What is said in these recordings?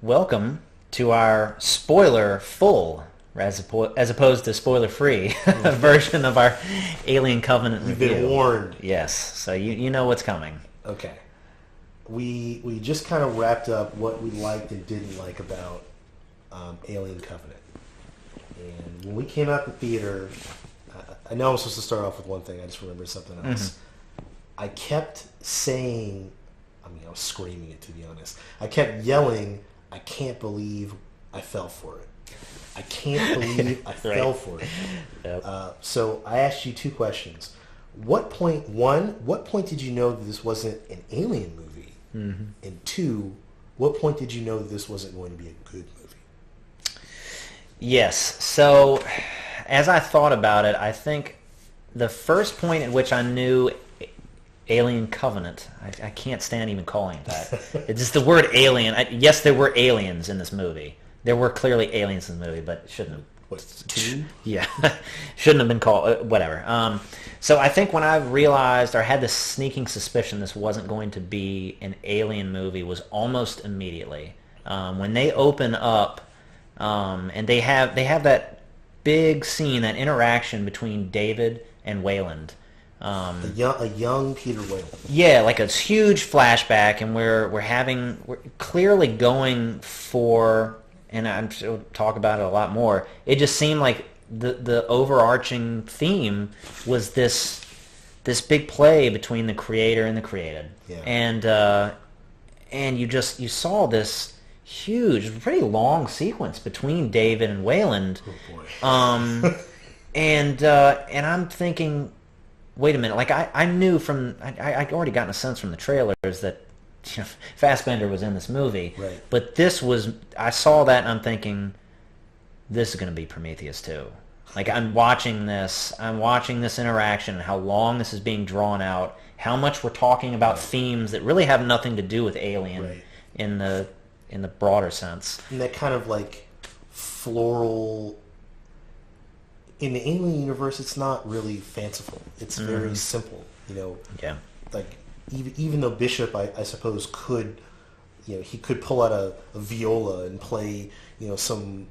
Welcome to our spoiler-full, as opposed to spoiler-free version of our Alien Covenant You've review. been warned. Yes, so you know what's coming. Okay. We just kind of wrapped up what we liked and didn't like about Alien Covenant. And when we came out the theater, I know I'm supposed to start off with one thing. I just remembered something else. Mm-hmm. I kept saying, I was screaming it, to be honest. I kept yelling, I can't believe I fell for it. I can't believe I fell for it. Yep. So I asked you two questions. What point did you know that this wasn't an Alien movie? Mm-hmm. And two, what point did you know that this wasn't going to be a good movie? Yes. So as I thought about it, I think the first point at which I knew Alien Covenant, I can't stand even calling it that. It's just the word alien. Yes, there were aliens in this movie. There were clearly aliens in the movie, but it shouldn't have. What, two? Yeah, shouldn't have been called, whatever. So I think when I realized, or had this sneaking suspicion this wasn't going to be an Alien movie, was almost immediately. When they open up, and they have that big scene, that interaction between David and Wayland. A young Peter Wayland. Yeah, like a huge flashback, and we're clearly going for, and I'm sure we'll talk about it a lot more. It just seemed like the overarching theme was this big play between the creator and the created. Yeah. And you saw this huge, pretty long sequence between David and Wayland. Oh boy. And I'm thinking, wait a minute, like I knew I'd already gotten a sense from the trailers that Fassbender was in this movie. Right. But I saw that and I'm thinking, this is going to be Prometheus too. Like I'm watching this interaction and how long this is being drawn out, how much we're talking about themes that really have nothing to do with Alien in the broader sense. And that kind of like floral. In the Alien universe, it's not really fanciful. It's very simple, Yeah. Like even though Bishop, I suppose, could, he could pull out a viola and play, some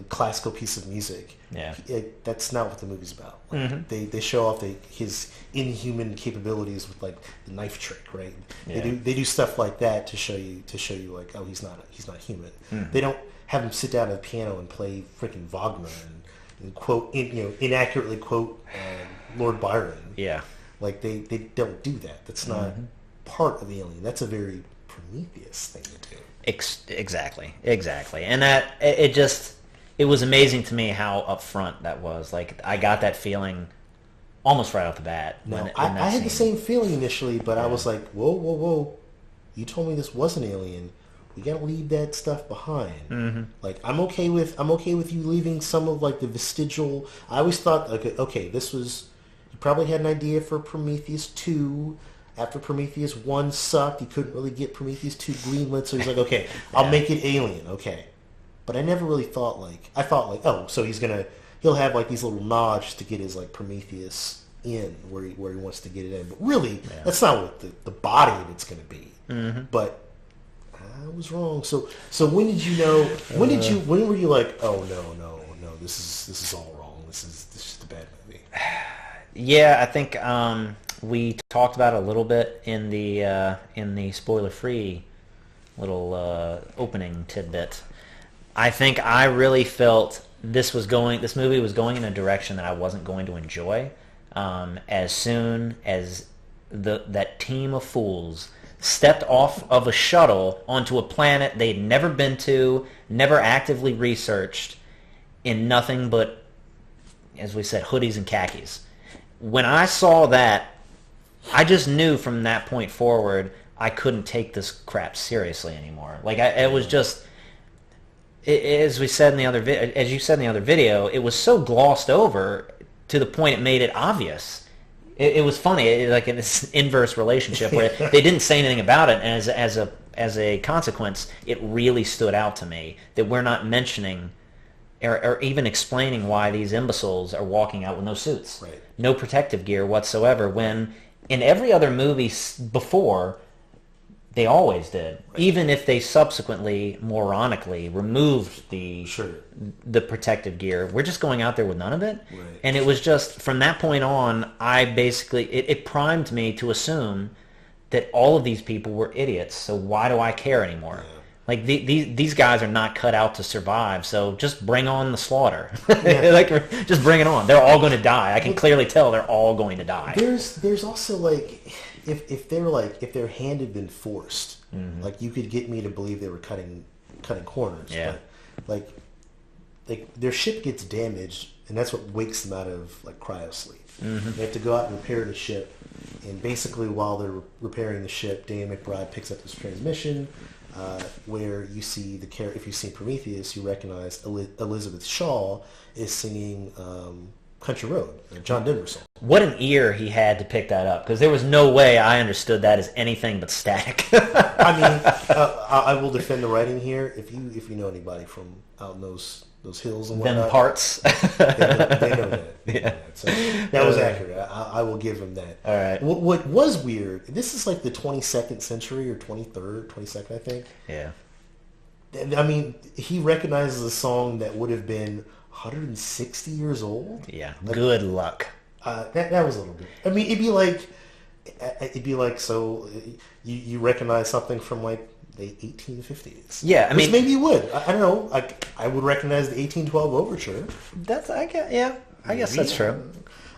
classical piece of music. Yeah. That's not what the movie's about. Like, they show off his inhuman capabilities with like the knife trick, right? Yeah. They do stuff like that to show you like, oh, he's not human. They don't have him sit down at a piano and play freaking Wagner and quote, inaccurately quote Lord Byron. Yeah. Like they don't do that. That's not part of Alien. That's a very Prometheus thing to do. Exactly. And that it was amazing to me how upfront that was. Like I got that feeling almost right off the bat. I had the same feeling initially, but I was like, whoa! You told me this wasn't Alien. We gotta leave that stuff behind. Mm-hmm. Like I'm okay with you leaving some of like the vestigial. I always thought, okay, this was, you probably had an idea for Prometheus 2. After Prometheus 1 sucked, you couldn't really get Prometheus 2 greenlit, so he's like, okay, I'll make it Alien, okay. But I never really thought I thought like, oh, so he'll have like these little nods to get his like Prometheus in where he wants to get it in. But really, that's not what the body of it's gonna be. Mm-hmm. But I was wrong. So when did you know? When were you like, oh no, this is all wrong. This is just a bad movie. Yeah, I think we talked about it a little bit in the spoiler-free little opening tidbit. I think I really felt this movie was going in a direction that I wasn't going to enjoy. As soon as that team of fools stepped off of a shuttle onto a planet they'd never been to, never actively researched, in nothing but, as we said, hoodies and khakis. When I saw that, I just knew from that point forward I couldn't take this crap seriously anymore. Like it was just, as we said in the other as you said in the other video, it was so glossed over to the point it made it obvious. It was funny, like in this inverse relationship where they didn't say anything about it, and as a consequence, it really stood out to me that we're not mentioning or even explaining why these imbeciles are walking out with no suits, no protective gear whatsoever. When in every other movie before, They always did, Right. even if they subsequently, moronically, removed Sure. the protective gear. We're just going out there with none of it, Right. and it was just from that point on. I basically it primed me to assume that all of these people were idiots. So why do I care anymore? Yeah. Like these guys are not cut out to survive. So just bring on the slaughter. Yeah. Like just bring it on. They're all going to die. I can clearly tell they're all going to die. There's also like if their hand had been forced, like you could get me to believe they were cutting corners. Yeah. But like their ship gets damaged, and that's what wakes them out of like cryo sleep. They have to go out and repair the ship, and basically while they're repairing the ship, Dan McBride picks up this transmission. Where you see if you've seen Prometheus, you recognize Elizabeth Shaw is singing Country Road, a John Denver song. What an ear he had to pick that up, because there was no way I understood that as anything but static. I mean, I will defend the writing here. If you know anybody from out in those hills and whatnot, Them parts. they know that. Yeah. So that was accurate. I will give him that. All right. What was weird? This is like the 22nd century or 23rd, 22nd, I think. Yeah. I mean, he recognizes a song that would have been 160 years old. Yeah. Like, Good luck. that was a little bit. I mean, it'd be like so you recognize something from like the 1850s. Yeah, I Which mean, maybe you would. I don't know. I would recognize the 1812 overture. I guess that's true.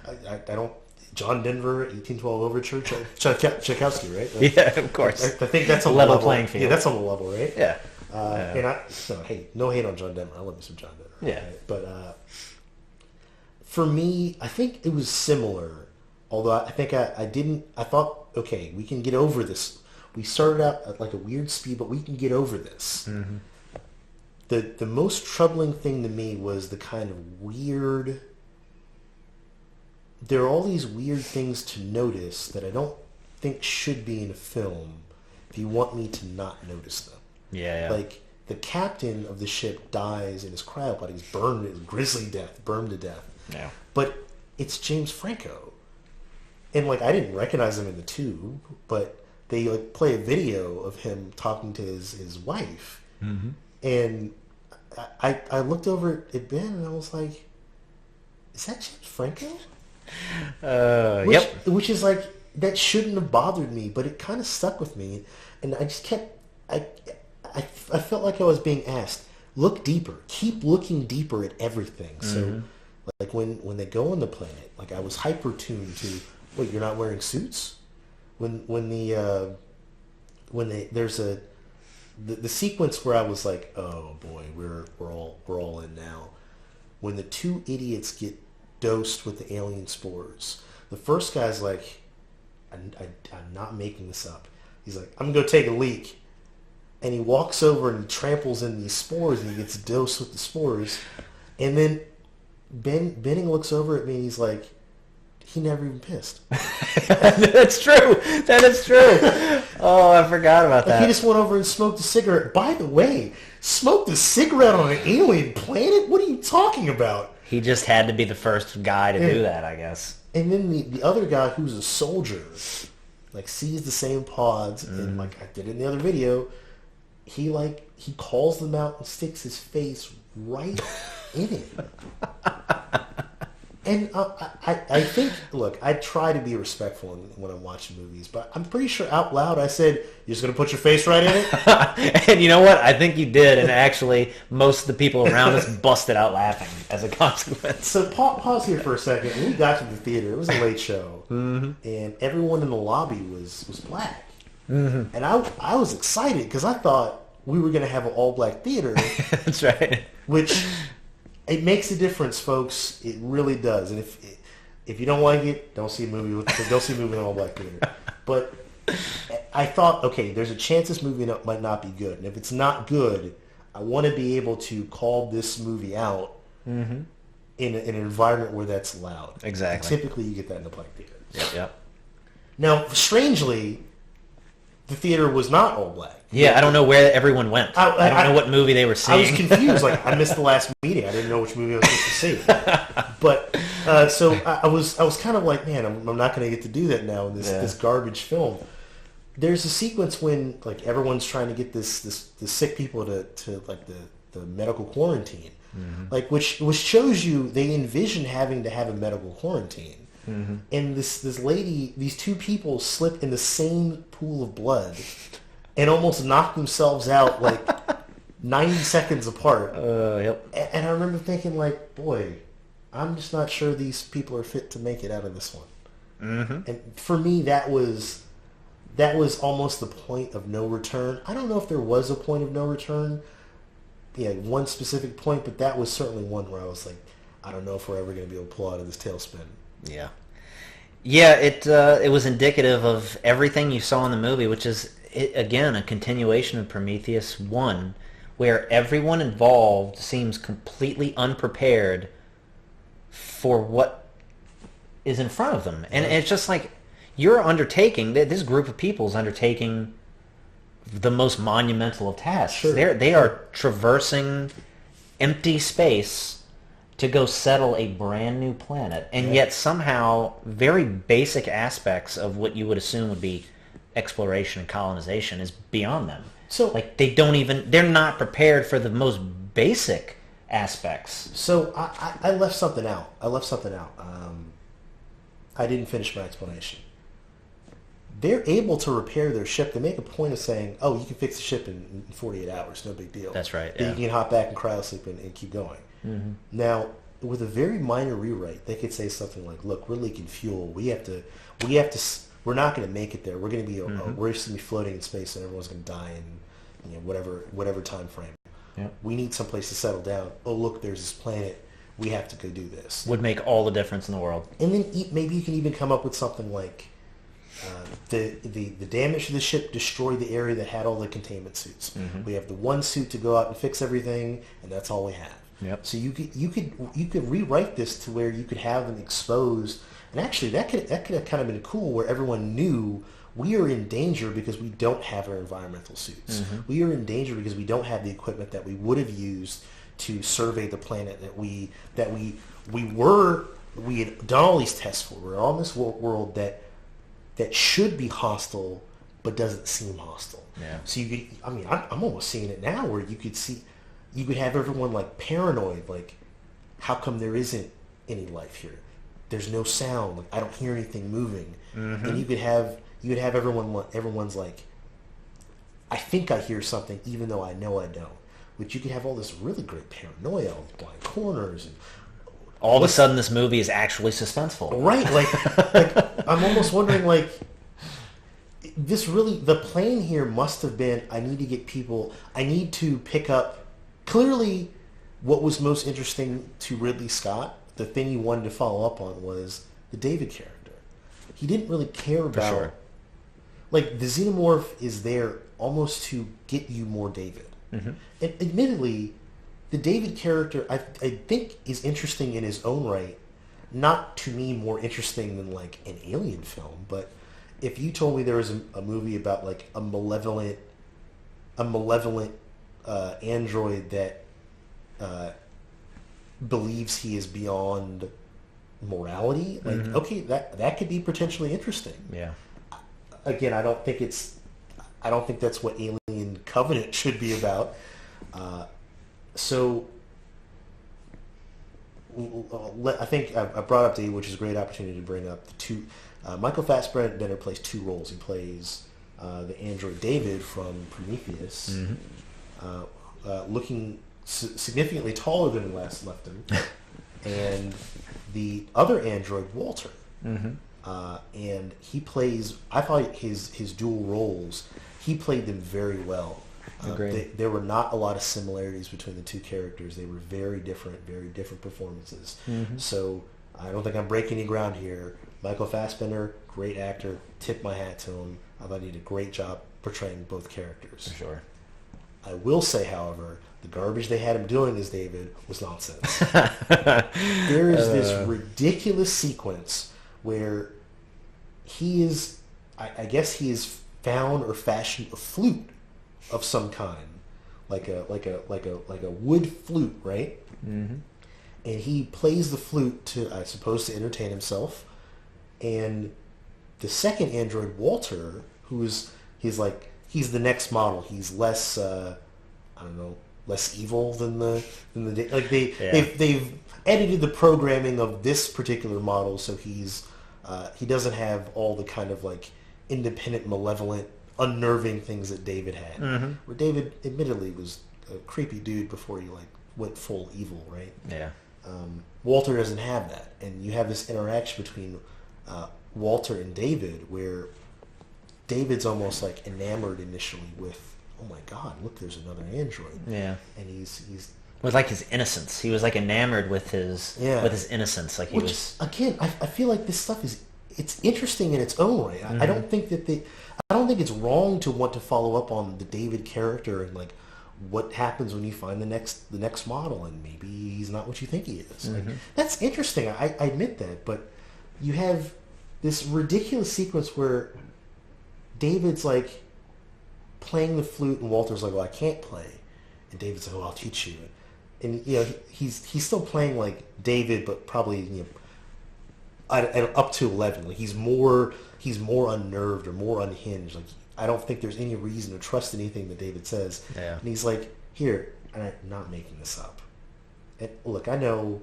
I don't. John Denver, 1812 overture, Tchaikovsky, right? Yeah, of course. I think that's on Level the level. playing field. Yeah, that's on the level, right? Yeah. And no hate on John Denver. I love me some John Denver. Yeah. Right? But for me, I think it was similar. Although I think I didn't. I thought, okay, we can get over this. We started out at like a weird speed, but we can get over this. Mm-hmm. The most troubling thing to me was the kind of weird. There are all these weird things to notice that I don't think should be in a film if you want me to not notice them. Yeah. Like, the captain of the ship dies in his cryopod. He's burned, his grisly death, burned to death. Yeah. But it's James Franco. And, like, I didn't recognize him in the tube, but they, like, play a video of him talking to his wife. Mm-hmm. And I looked over at Ben and I was like, is that James Franco? Yep. Which is like, that shouldn't have bothered me, but it kind of stuck with me. And I just kept, I felt like I was being asked, look deeper, keep looking deeper at everything. Mm-hmm. So, like when they go on the planet, like I was hyper tuned to, wait, you're not wearing suits? There's the sequence where I was like, oh boy, we're all in now. When the two idiots get dosed with the alien spores, the first guy's like, I'm not making this up. He's like, I'm gonna go take a leak. And he walks over and he tramples in these spores and he gets dosed with the spores. And then Benning looks over at me and he's like, he never even pissed. That's true. That is true. Oh, I forgot about that. He just went over and smoked a cigarette. By the way, smoked a cigarette on an alien planet? What are you talking about? He just had to be the first guy to do that, I guess. And then the other guy, who's a soldier, like sees the same pods, and like I did in the other video, he calls them out and sticks his face right in it. And I think, look, I try to be respectful when I'm watching movies, but I'm pretty sure out loud I said, you're just going to put your face right in it? And you know what? I think you did, and actually most of the people around us busted out laughing as a consequence. So pause here for a second. When we got to the theater, it was a late show, and everyone in the lobby was black. Mm-hmm. And I was excited because I thought we were going to have an all-black theater. That's right. Which... it makes a difference, folks. It really does. And if you don't like it, don't see a movie in all black theater. But I thought, okay, there's a chance this movie might not be good, and if it's not good, I want to be able to call this movie out in an environment where that's allowed. Exactly. And typically, you get that in the black theater. Yep. Now, strangely, the theater was not all black. Yeah, I don't know where everyone went. I don't know what movie they were seeing. I was confused. Like, I missed the last meeting. I didn't know which movie I was supposed to see. But so I was kind of like, man, I'm not going to get to do that now in this garbage film. there's a sequence when like everyone's trying to get this sick people to like the medical quarantine, like which shows you they envision having to have a medical quarantine, and this lady, these two people slip in the same pool of blood, and almost knock themselves out like 90 seconds apart. Yep. And I remember thinking like, boy, I'm just not sure these people are fit to make it out of this one. And for me, that was almost the point of no return. I don't know if there was a point of no return, one specific point, but that was certainly one where I was like, I don't know if we're ever going to be able to pull out of this tailspin. Yeah. Yeah, it was indicative of everything you saw in the movie, which is, again, a continuation of Prometheus 1, where everyone involved seems completely unprepared for what is in front of them. And it's just like, you're undertaking, this group of people is undertaking the most monumental of tasks. Sure. They are traversing empty space to go settle a brand new planet. And yet somehow very basic aspects of what you would assume would be exploration and colonization is beyond them. So like they're not prepared for the most basic aspects. So I left something out. I didn't finish my explanation. They're able to repair their ship. They make a point of saying, "Oh, you can fix the ship in 48 hours. No big deal." That's right. Then you can hop back and cryosleep and keep going. Now, with a very minor rewrite, they could say something like, "Look, we're leaking fuel. We're not going to make it there. We're going to be we're just going to be floating in space, and everyone's going to die in whatever time frame. Yep. We need someplace to settle down. Oh, look, there's this planet. We have to go do this." Would make all the difference in the world. And then maybe you can even come up with something like the damage to the ship destroyed the area that had all the containment suits. We have the one suit to go out and fix everything, and that's all we have. Yep. So you could rewrite this to where you could have them exposed, and actually that could have kind of been cool, where everyone knew we are in danger because we don't have our environmental suits. We are in danger because we don't have the equipment that we would have used to survey the planet that we had done all these tests for. We're on this world that should be hostile but doesn't seem hostile. Yeah. So I'm almost seeing it now where you could have everyone like paranoid, like, how come there isn't any life here? There's no sound. Like, I don't hear anything moving. And you could have everyone's like, I think I hear something even though I know I don't. Which you could have all this really great paranoia, all these blind corners, and all of a sudden this movie is actually suspenseful. Right, like I'm almost wondering, like, the plan here must have been, I need to pick up, clearly what was most interesting to Ridley Scott, the thing he wanted to follow up on, was the David character. He didn't really care about, sure. Like, the xenomorph is there almost to get you more David. And admittedly, the David character, I think, is interesting in his own right. Not to me more interesting than like an Alien film, but if you told me there was a movie about like a malevolent android that believes he is beyond morality, like, okay, that could be potentially interesting. Yeah. Again, I don't think that's what Alien Covenant should be about. So I think I brought up to you, which is a great opportunity to bring up the two. Michael Fassbender plays two roles. He plays the android David from Prometheus, looking significantly taller than last left him, and the other android Walter. And he plays, I thought his dual roles, he played them very well. There were not a lot of similarities between the two characters. They were very different performances. So I don't think I'm breaking any ground here. Michael Fassbender, great actor, tip my hat to him. I thought he did a great job portraying both characters. For sure. I will say, however, the garbage they had him doing as David was nonsense. There is this ridiculous sequence where he is, I guess he has found or fashioned a flute of some kind, like a wood flute, right? And he plays the flute to entertain himself. And the second android, Walter, who is he's the next model. He's less I don't know, less evil than the like they've edited the programming of this particular model so he doesn't have all the kind of like independent, malevolent, unnerving things that David had. Mm-hmm. Where David admittedly was a creepy dude before he like went full evil, right? Yeah. Walter doesn't have that, and you have this interaction between Walter and David where David's almost like enamored initially with, oh my God, look, there's another android. Yeah. And he's with like his innocence. He was like enamored with his innocence. Like he was again. I feel like this stuff it's interesting in its own way. Mm-hmm. I don't think it's wrong to want to follow up on the David character and like what happens when you find the next model and maybe he's not what you think he is. Mm-hmm. Like, that's interesting. I admit that, but you have this ridiculous sequence where David's like playing the flute and Walter's like, well, I can't play, and David's like, well, I'll teach you. And you know he's still playing like David, but probably up to 11. Like he's more unnerved or more unhinged. Like I don't think there's any reason to trust anything that David says. Yeah. And he's like, here, and I'm not making this up. And look, I know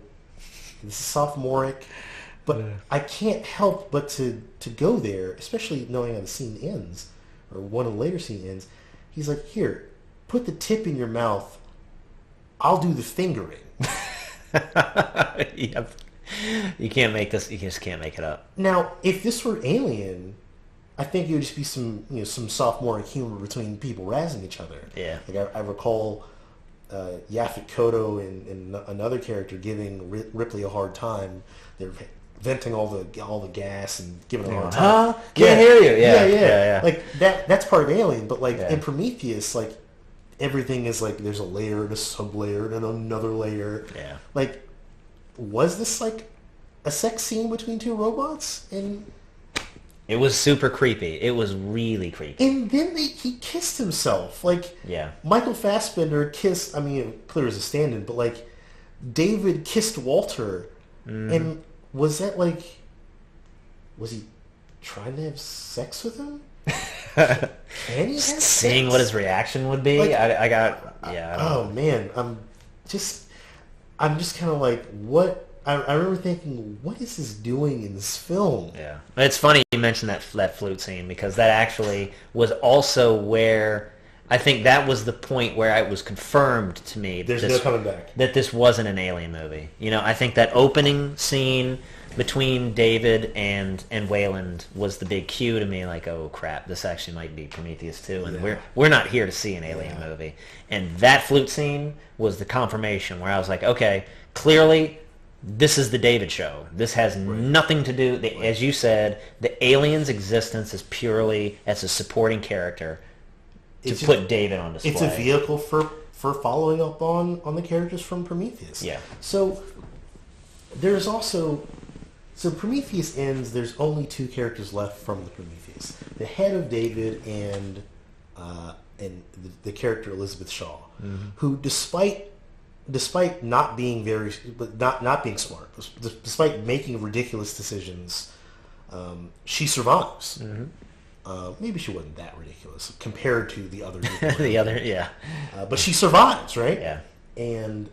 this is sophomoric, but I can't help but to go there, especially knowing how the scene ends, or one of the later scene ends. He's like, here, put the tip in your mouth. I'll do the fingering. Yep. You can't make this. You just can't make it up. Now, if this were Alien, I think it would just be some sophomoric humor between people razzing each other. Yeah. Like I recall Yaphet Kotto and another character giving Ripley a hard time. They're venting all the gas and giving her a hard time. Huh? Can't hear you. Yeah. Like that's part of Alien, but like in Prometheus, like everything is like there's a layer and a sub-layer and another layer. Yeah. Like, was this like a sex scene between two robots? And it was super creepy. It was really creepy. And then he kissed himself. Like, Michael Fassbender kissed, I mean, clear as a stand-in, but like David kissed Walter. And was that like, was he trying to have sex with him? Can he have seeing sex? What his reaction would be? Like, oh man, I'm just kind of like, what? I remember thinking, what is this doing in this film? Yeah, it's funny you mentioned that flute scene because that actually was also where I think that was the point where it was confirmed to me There's no coming back. That this wasn't an Alien movie. You know, I think that opening scene between David and Wayland was the big cue to me, like, oh crap, this actually might be Prometheus too, and we're not here to see an Alien movie. And that flute scene was the confirmation where I was like, okay, clearly this is the David show. This has nothing to do, as you said, the alien's existence is purely as a supporting character to put David on display. It's a vehicle for following up on the characters from Prometheus. Yeah. So there's also... So Prometheus ends, there's only two characters left from the Prometheus. The head of David and the character Elizabeth Shaw, who despite not being not being smart, despite making ridiculous decisions, she survives. Maybe she wasn't that ridiculous compared to the other people. But she survives, right? Yeah. And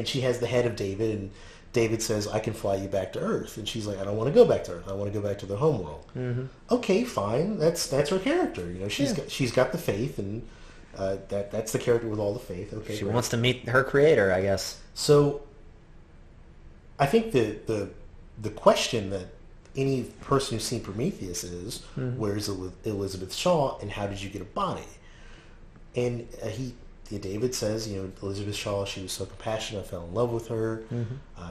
she has the head of David, and David says, I can fly you back to Earth. And she's like, I don't want to go back to Earth. I want to go back to the homeworld. Okay, fine. That's her character. You know, she's got the faith, and that's the character with all the faith. Okay, she wants to meet her creator, I guess. So I think the question that any person who's seen Prometheus is, where's Elizabeth Shaw, and how did you get a body? And David says, you know, Elizabeth Shaw, she was so compassionate, I fell in love with her.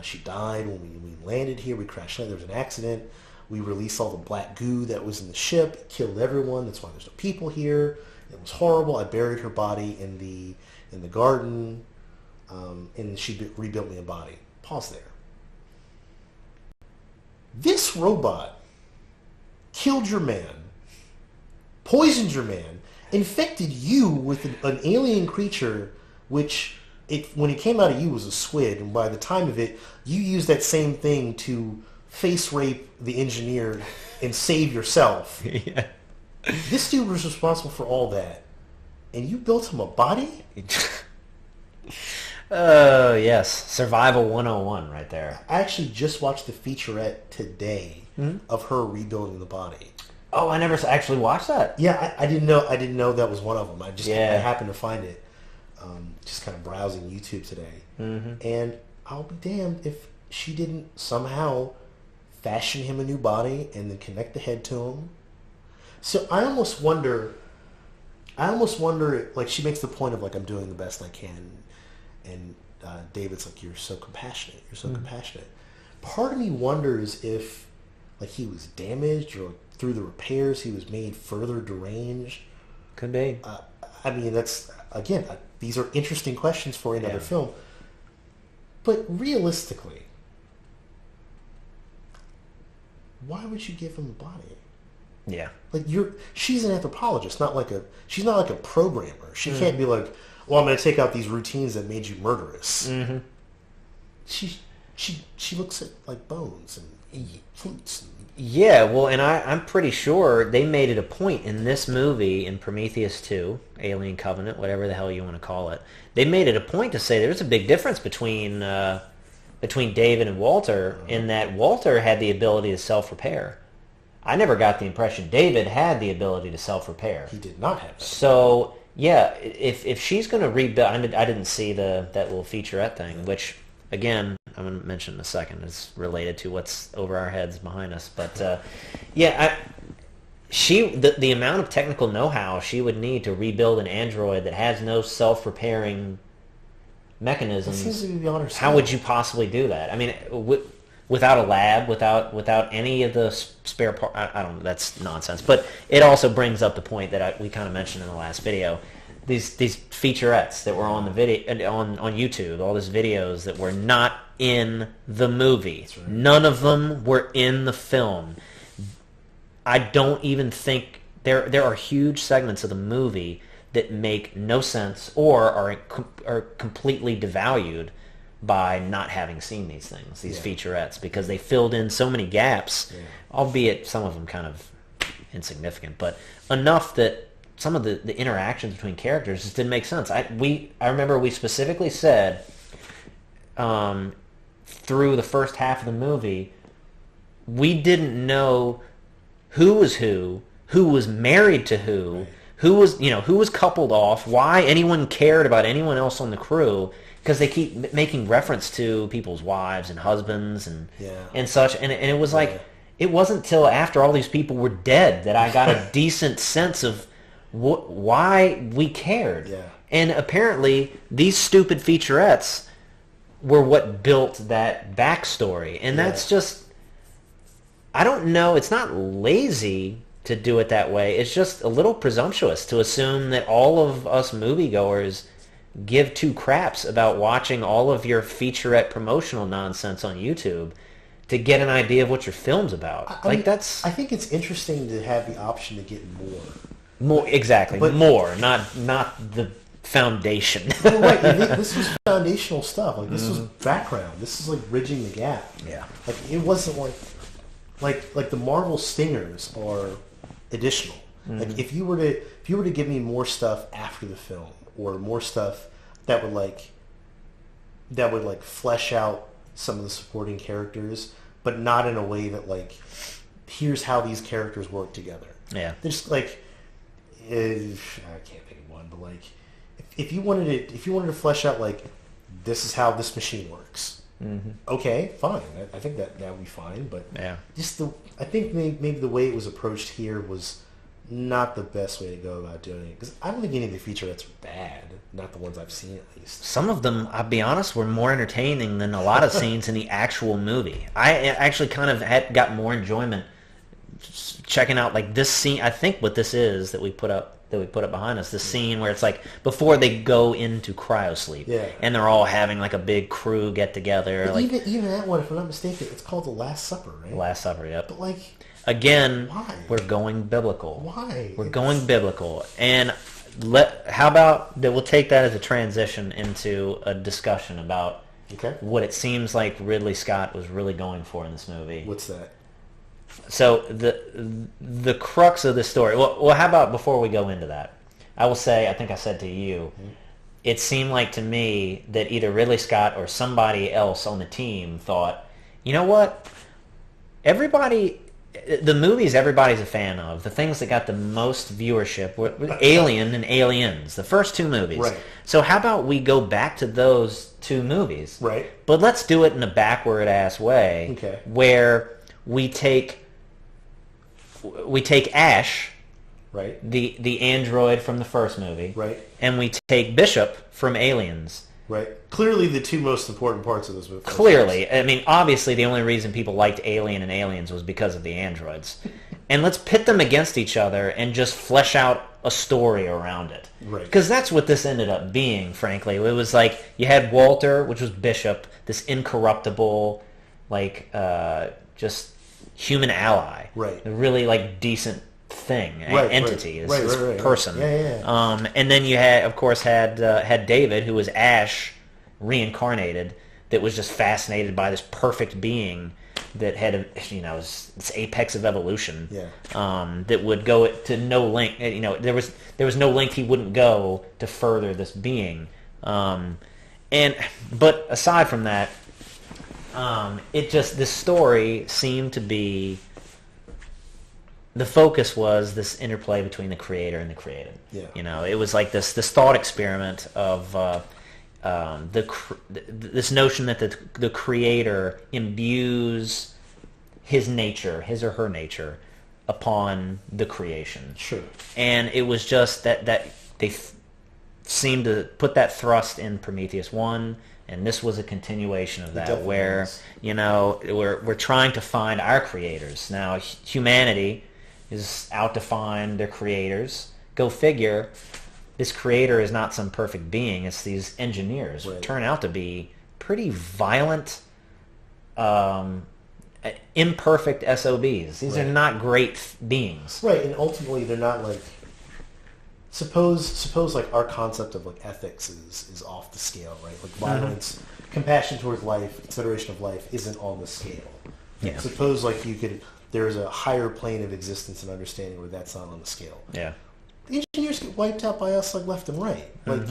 She died when we landed here. We crashed landed. There was an accident. We released all the black goo that was in the ship. It killed everyone. That's why there's no people here. It was horrible. I buried her body in the garden, and she rebuilt me a body. Pause there. This robot killed your man, poisoned your man, infected you with an alien creature, which when it came out of you was a squid, and by the time of it, you used that same thing to face rape the engineer and save yourself. This dude was responsible for all that, and you built him a body? Oh, yes. Survival 101 right there. I actually just watched the featurette today of her rebuilding the body. Oh, I never actually watched that. Yeah, I didn't know. I didn't know that was one of them. I happened to find it, just kind of browsing YouTube today, and I'll be damned if she didn't somehow fashion him a new body and then connect the head to him. So I almost wonder. Like, she makes the point of, like, I'm doing the best I can, and David's like, you're so compassionate. You're so compassionate. Part of me wonders if, like, he was damaged, or through the repairs he was made further deranged. Could be. I mean, that's, again, these are interesting questions for another film. But realistically, why would you give him a body? Yeah. Like, she's an anthropologist, she's not like a programmer. She can't be like, well, I'm going to take out these routines that made you murderous. Mm-hmm. She looks at, like, bones and fruits. Yeah, well, and I'm pretty sure they made it a point in this movie, in Prometheus 2, Alien Covenant, whatever the hell you want to call it. They made it a point to say there's a big difference between David and Walter, in that Walter had the ability to self-repair. I never got the impression David had the ability to self-repair. He did not have that. So, yeah, if she's going to rebuild... I didn't see that little featurette thing, which, again, I'm going to mention in a second. It's related to what's over our heads behind us. But, the amount of technical know-how she would need to rebuild an android that has no self-repairing mechanisms... That seems to be beyond her skill. How would you possibly do that? I mean... Without a lab, without any of the spare part, I don't know, that's nonsense. But it also brings up the point that we kind of mentioned in the last video. These featurettes that were on the video on YouTube, all these videos that were not in the movie. Right. None of them were in the film. I don't even think there are huge segments of the movie that make no sense or are completely devalued by not having seen these things, these featurettes, because they filled in so many gaps, albeit some of them kind of insignificant, but enough that some of the interactions between characters just didn't make sense. I remember we specifically said through the first half of the movie, we didn't know who was married to who was coupled off, why anyone cared about anyone else on the crew. Because they keep making reference to people's wives and husbands and such. And it was like, it wasn't till after all these people were dead that I got a decent sense of why we cared. Yeah. And apparently, these stupid featurettes were what built that backstory. And that's just, I don't know, it's not lazy to do it that way. It's just a little presumptuous to assume that all of us moviegoers give two craps about watching all of your featurette promotional nonsense on YouTube to get an idea of what your film's about. I think it's interesting to have the option to get more. More, exactly. But, more, not the foundation. Well, right. This was foundational stuff. Like, this was background. This is like bridging the gap. Yeah. Like, it wasn't like the Marvel stingers are additional. Like, if you were to give me more stuff after the film, or more stuff that would flesh out some of the supporting characters, but not in a way that, like, here's how these characters work together. Yeah. There's like, I can't think of one, but like, if you wanted to flesh out, like, this is how this machine works. Mm-hmm. Okay, fine. I think that would be fine. But I think maybe the way it was approached here was not the best way to go about doing it, because I don't think any of the featurettes are bad. Not the ones I've seen, at least. Some of them, I'll be honest, were more entertaining than a lot of scenes in the actual movie. I actually kind of got more enjoyment checking out, like, this scene. I think what this is that we put up behind us, the scene where it's like before they go into cryosleep, and they're all having like a big crew get together. Like, even that one, if I'm not mistaken, it's called The Last Supper, right? The Last Supper, yep. But like, again, why? We're going biblical. Why? We're going biblical, and how about that? We'll take that as a transition into a discussion about what it seems like Ridley Scott was really going for in this movie. What's that? So the crux of the story. Well, how about before we go into that? I will say, I think I said to you, it seemed like to me that either Ridley Scott or somebody else on the team thought, you know what? The movies everybody's a fan of, the things that got the most viewership were Alien and Aliens, the first two movies. Right. So how about we go back to those two movies? Right. But let's do it in a backward-ass way, Okay. where we take Ash, Right. the android from the first movie, Right. and we take Bishop from Aliens. Right. Clearly the two most important parts of this movie. Clearly. I mean, obviously the only reason people liked Alien and Aliens was because of the androids. And let's pit them against each other and just flesh out a story around it. Right. Because that's what this ended up being, frankly. It was like, you had Walter, which was Bishop, this incorruptible, like, just human ally. Right. A really, like, decent thing, Right, entity, right. this Right. person. Yeah. And then you had, of course, had David, who was Ash reincarnated, that was just fascinated by this perfect being that had, this apex of evolution. Yeah. That would go to no length. There was no length he wouldn't go to further this being. But aside from that, this story seemed to be. The focus was this interplay between the creator and the created. Yeah. It was like this thought experiment of this notion that the creator imbues his or her nature upon the creation. Sure. And it was just that they seemed to put that thrust in Prometheus 1, and this was a continuation of that, where we're trying to find our creators. Now, humanity is out to find their creators. Go figure, this creator is not some perfect being. It's these engineers who turn out to be pretty violent, imperfect SOBs. These are not great beings. Right, and ultimately they're not like... Suppose like our concept of like ethics is off the scale, right? Like violence, compassion towards life, consideration of life isn't on the scale. Yeah. Suppose like there's a higher plane of existence and understanding where that's not on the scale. Yeah. The engineers get wiped out by us like left and right. Like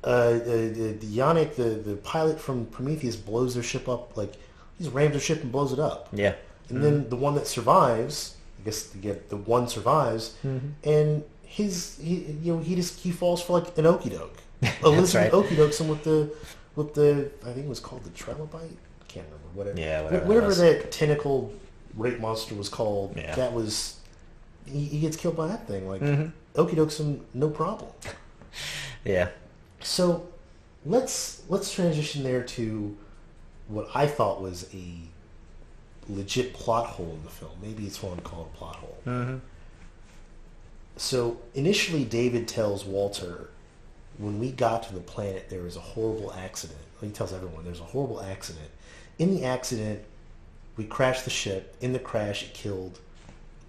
Yannick, the pilot from Prometheus, blows their ship up. Like he just rams their ship and blows it up. Yeah. And then the one that survives, I guess the one survives, and he falls for like an okie doke. Elizabeth okie dokes him with the I think it was called the trilobite. I can't remember whatever that tentacle rape monster was called. Yeah. That was he gets killed by that thing. Like okie dokes him, no problem. Yeah. So let's transition there to what I thought was a legit plot hole in the film. Maybe it's wrong to call it a plot hole. So initially David tells Walter, when we got to the planet there was a horrible accident. He tells everyone there's a horrible accident. In the accident, we crashed the ship. In the crash, it killed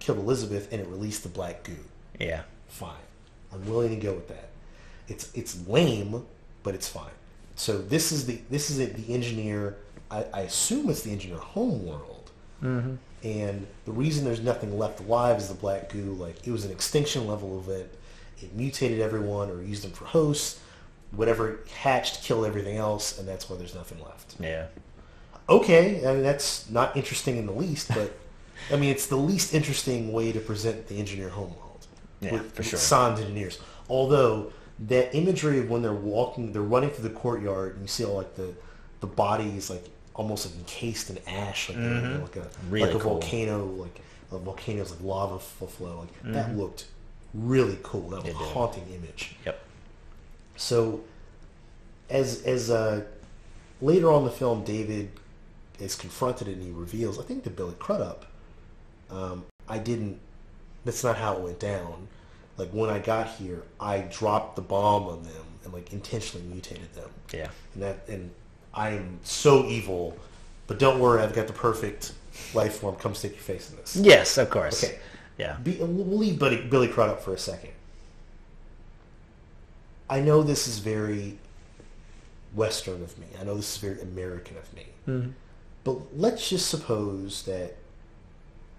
Elizabeth, and it released the black goo. Yeah. Fine. I'm willing to go with that. It's lame, but it's fine. So this is the engineer. I assume it's the engineer homeworld. And the reason there's nothing left alive is the black goo. Like it was an extinction level event. It mutated everyone or used them for hosts. Whatever hatched killed everything else, and that's why there's nothing left. Yeah. Okay, I mean that's not interesting in the least, but I mean it's the least interesting way to present the engineer homeworld. Yeah, for sure. Sans engineers. Although that imagery of when they're running through the courtyard, and you see all like the bodies like almost like encased in ash, like Really like a cool. volcano, like a volcano's like lava flow. Like that looked really cool. That was a haunting image. Yep. So, as later on in the film, David is confronted and he reveals, I think to Billy Crudup, that's not how it went down. Like when I got here, I dropped the bomb on them and like intentionally mutated them. Yeah. And I'm so evil, but don't worry, I've got the perfect life form. Come stick your face in this. Yes, of course. Okay. Yeah. We'll leave Billy Crudup for a second. I know this is very Western of me. I know this is very American of me. But let's just suppose that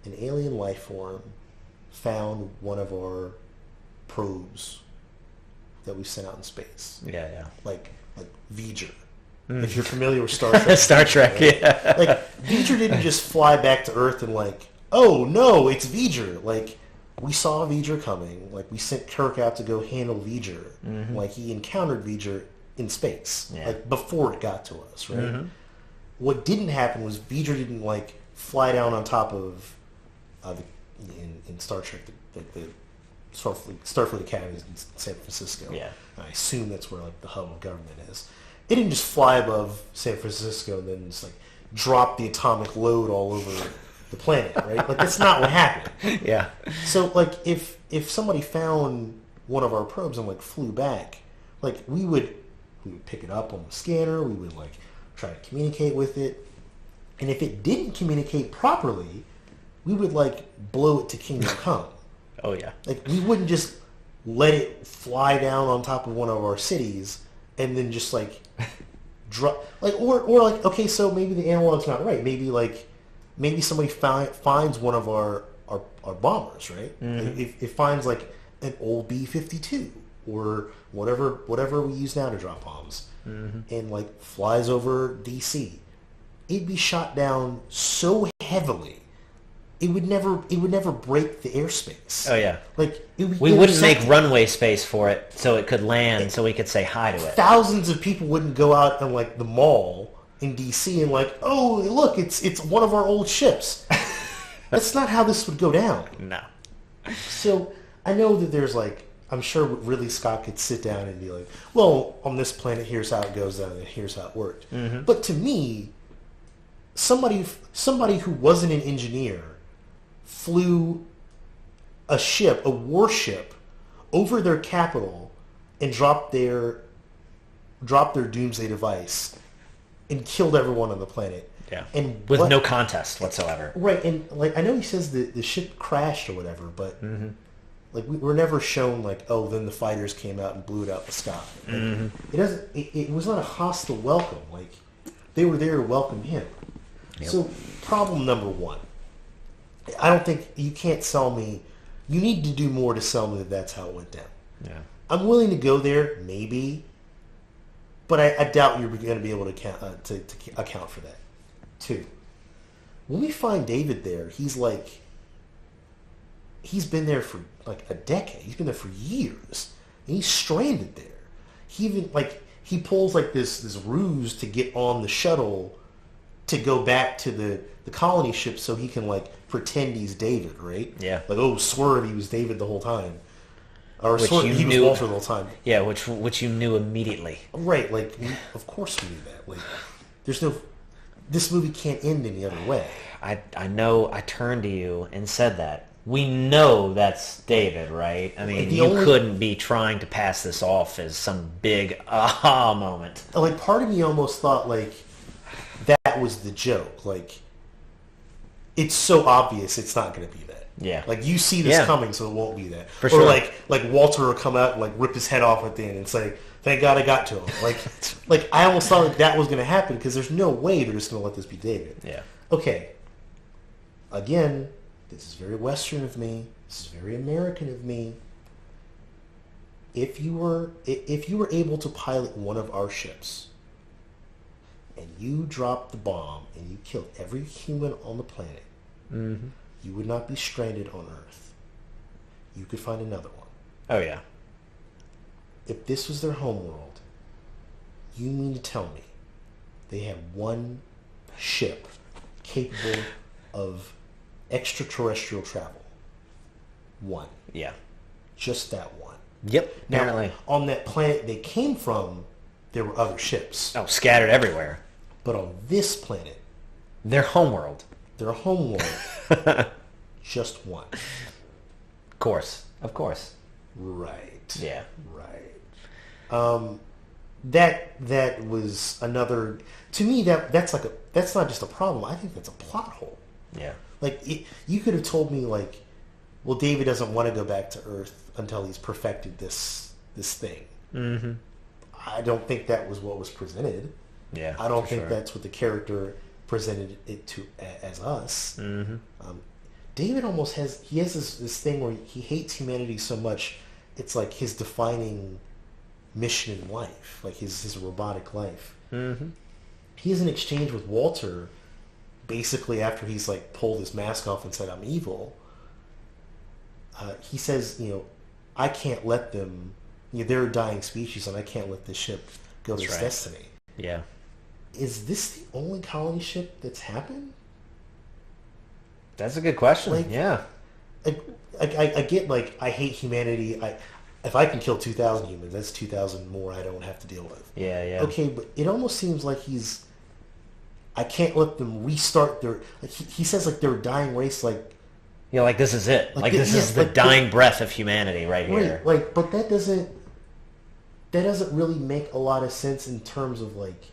an alien life form found one of our probes that we sent out in space. Yeah, yeah. Like V'ger. If you're familiar with Star Trek. Star Trek, right? yeah. Like, V'ger didn't just fly back to Earth and like, oh no, it's V'ger. Like, we saw V'ger coming. Like, we sent Kirk out to go handle V'ger. Like, he encountered V'ger in space. Yeah. Like, before it got to us, right? What didn't happen was V'ger didn't like fly down on top of in Star Trek the Starfleet Academy is in San Francisco. Yeah. I assume that's where like the hub of government is. It didn't just fly above San Francisco and then just like drop the atomic load all over the planet, right? Like that's not what happened. Yeah. So like if somebody found one of our probes and like flew back, like we would pick it up on the scanner, we would like try to communicate with it. And if it didn't communicate properly, we would like blow it to Kingdom Come. Oh, yeah. Like we wouldn't just let it fly down on top of one of our cities and then just like drop like or like okay, so maybe the analog's not right. Maybe somebody finds one of our bombers, right? Like, if it finds like an old B-52 or whatever we use now to drop bombs, and like flies over DC, it'd be shot down so heavily it would never break the airspace. Oh, yeah. Like it would We wouldn't make intercepted. runway space for it so it could land, so we could say hi to it. Thousands of people wouldn't go out in like the mall in DC and like, oh look, it's one of our old ships. That's not how this would go down. No. So I know that there's like, I'm sure Ridley Scott could sit down and be like, well, on this planet, here's how it goes down, and here's how it worked. But to me, somebody who wasn't an engineer flew a warship, over their capital and dropped their doomsday device and killed everyone on the planet. Yeah. And With no contest whatsoever. Right, and like I know he says the ship crashed or whatever, but like we were never shown like, oh, then the fighters came out and blew it out the sky. Like, it doesn't. It was not a hostile welcome. Like they were there to welcome him. Yep. So problem number one, I don't think you can't sell me. You need to do more to sell me that that's how it went down. Yeah. I'm willing to go there, maybe, but I doubt you're going to be able to account for that. Two, when we find David there, he's been there for like a decade. He's been there for years, and he's stranded there. He even he pulls like this ruse to get on the shuttle to go back to the colony ship so he can like pretend he's David, right? Yeah. Like, oh, swerve, he was David the whole time. Or Which swerve, you he was knew- Walter the whole time. Yeah, which you knew immediately. Right, like, of course we knew that. Like, this movie can't end any other way. I know I turned to you and said that. We know that's David, right? I mean, The you only- couldn't be trying to pass this off as some big aha moment. Like, part of me almost thought, like, that was the joke. Like, it's so obvious it's not going to be that. Yeah. Like, you see this Yeah. coming, so it won't be that. For or, sure. like Walter will come out and, like, rip his head off at the end and say, thank God I got to him. Like I almost thought like that was going to happen because there's no way they're just going to let this be David. Yeah. Okay. Again, this is very Western of me. This is very American of me. If you were able to pilot one of our ships and you dropped the bomb and you killed every human on the planet, you would not be stranded on Earth. You could find another one. Oh, yeah. If this was their homeworld, you mean to tell me they had one ship capable of extraterrestrial travel? One. Yeah. Just that one. Yep, apparently. Now, on that planet they came from, there were other ships. Oh, scattered everywhere. But on this planet, Their homeworld. their homeworld, just one. Of course. Right. Yeah. Right. That was another. To me, that's not just a problem. I think that's a plot hole. Yeah. Like you could have told me like, well, David doesn't want to go back to Earth until he's perfected this thing. I don't think that was what was presented. Yeah. I don't for think sure. that's what the character presented it to as us. Mm-hmm. David almost has this thing where he hates humanity so much, it's like his defining mission in life, like his robotic life. Mm-hmm. He has an exchange with Walter, basically after he's like pulled his mask off and said, "I'm evil." He says, I can't let them. They're a dying species, and I can't let this ship go to its destiny. Yeah. Is this the only colony ship that's happened? That's a good question. Like, yeah. I get, like, I hate humanity. If I can kill 2,000 humans, that's 2,000 more I don't have to deal with. Yeah, yeah. Okay, but it almost seems like I can't let them restart their... Like he says, like, they're a dying race, like... Yeah, like, this is it. Like this is the dying breath of humanity right here. Right, like, but that doesn't really make a lot of sense in terms of, like...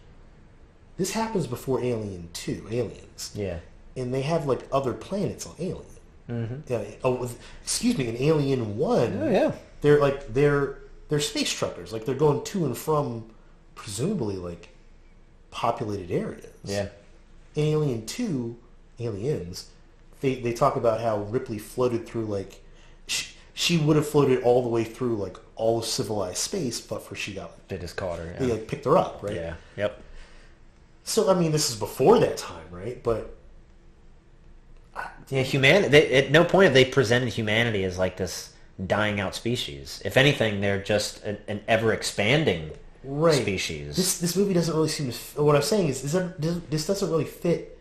This happens before Alien 2, Aliens. Yeah. And they have, like, other planets on Alien. Mm-hmm. Excuse me, in Alien 1... Oh, yeah. They're space truckers. Like, they're going to and from, presumably, like, populated areas. Yeah. In Alien 2, Aliens, they talk about how Ripley floated through, like... She would have floated all the way through, like, all of civilized space, but for she got... They just caught her, yeah. They, like, picked her up, right? Yeah, yep. So, I mean, this is before that time, right? But... Yeah, at no point have they presented humanity as, like, this dying out species. If anything, they're just an ever-expanding species. This movie doesn't really seem to... What I'm saying is this doesn't really fit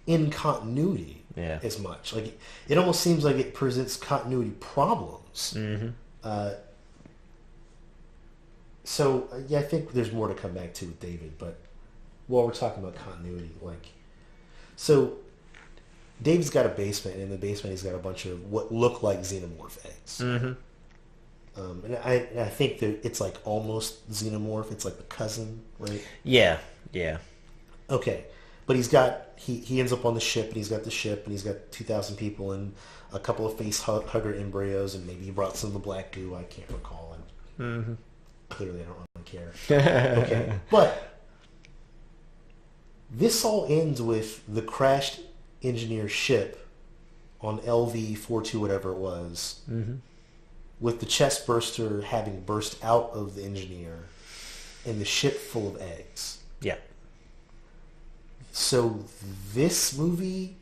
in continuity as much. Like, it almost seems like it presents continuity problems. Mm-hmm. So, I think there's more to come back to with David, but while we're talking about continuity, like... So, Dave's got a basement, and in the basement he's got a bunch of what look like xenomorph eggs. Mm-hmm. And I think that it's like almost xenomorph. It's like the cousin, right? Yeah, yeah. Okay, but he ends up on the ship, and he's got the ship, and he's got 2,000 people and a couple of face hugger embryos, and maybe he brought some of the black goo. I can't recall. Mm-hmm. Clearly, I don't really care. Okay, but this all ends with the crashed engineer ship on LV-42, whatever it was, with the chest burster having burst out of the engineer and the ship full of eggs. Yeah. So this movie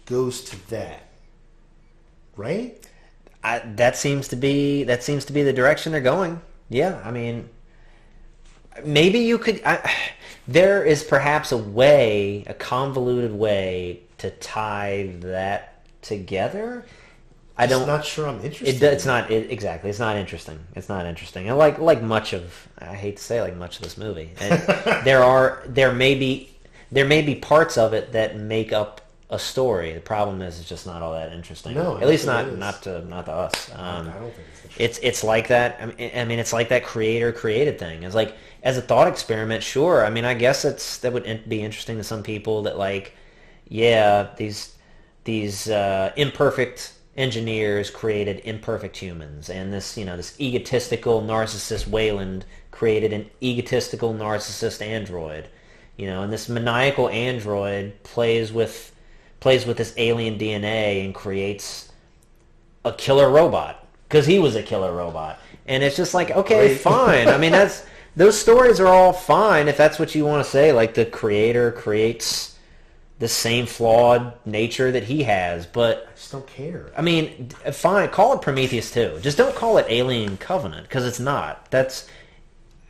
goes to that, right? That seems to be the direction they're going. Yeah, I mean, maybe you could... there is perhaps a convoluted way to tie that together. I'm not sure I'm interested. Exactly. It's not interesting. It's not interesting. And like much of, I hate to say, like much of this movie, there may be parts of it that make up a story. The problem is it's just not all that interesting. No, at least not to us. I don't think it's it's like that. I mean, it's like that creator created thing. It's like, as a thought experiment, sure. I mean, I guess that would be interesting to some people that, like, yeah, these imperfect engineers created imperfect humans, and this egotistical narcissist Wayland created an egotistical narcissist android, and this maniacal android plays with this alien DNA and creates a killer robot because he was a killer robot, and it's just like, okay, fine. I mean, those stories are all fine if that's what you want to say. Like, the creator creates the same flawed nature that he has, but I just don't care. I mean, fine, call it Prometheus 2. Just don't call it Alien Covenant, because it's not. That's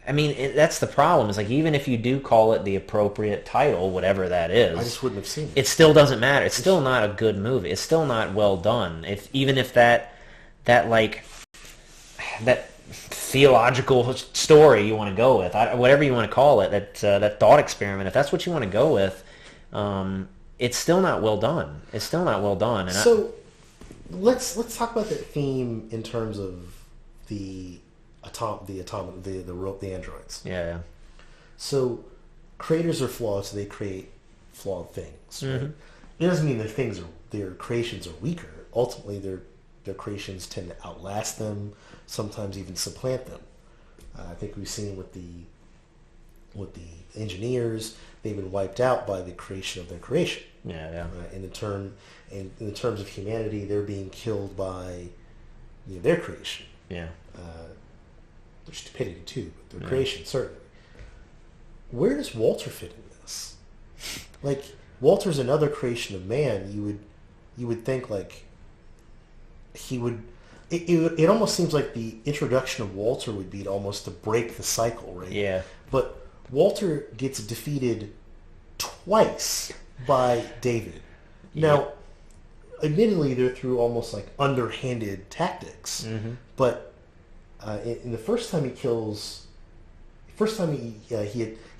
the problem. It's like, even if you do call it the appropriate title, whatever that is, I just wouldn't have seen it. It still doesn't matter. It's still not a good movie. It's still not well done. Even if that theological story you want to go with, whatever you want to call it, that thought experiment, if that's what you want to go with, it's still not well done. It's still not well done. And so let's talk about that theme in terms of the androids. Yeah. So creators are flawed, so they create flawed things. Right? Mm-hmm. It doesn't mean their creations are weaker. Ultimately, their creations tend to outlast them, sometimes even supplant them. I think we've seen with the with the engineers. They've been wiped out by the creation of their creation. Yeah. In the terms of humanity, they're being killed by their creation. Yeah. Their stupidity too, but their creation certainly. Where does Walter fit in this? Like, Walter's another creation of man. You would think like he would. It almost seems like the introduction of Walter would be almost to break the cycle, right? Yeah. But Walter gets defeated twice by David. Now, admittedly, they're through almost like underhanded tactics. Mm-hmm. But in the first time he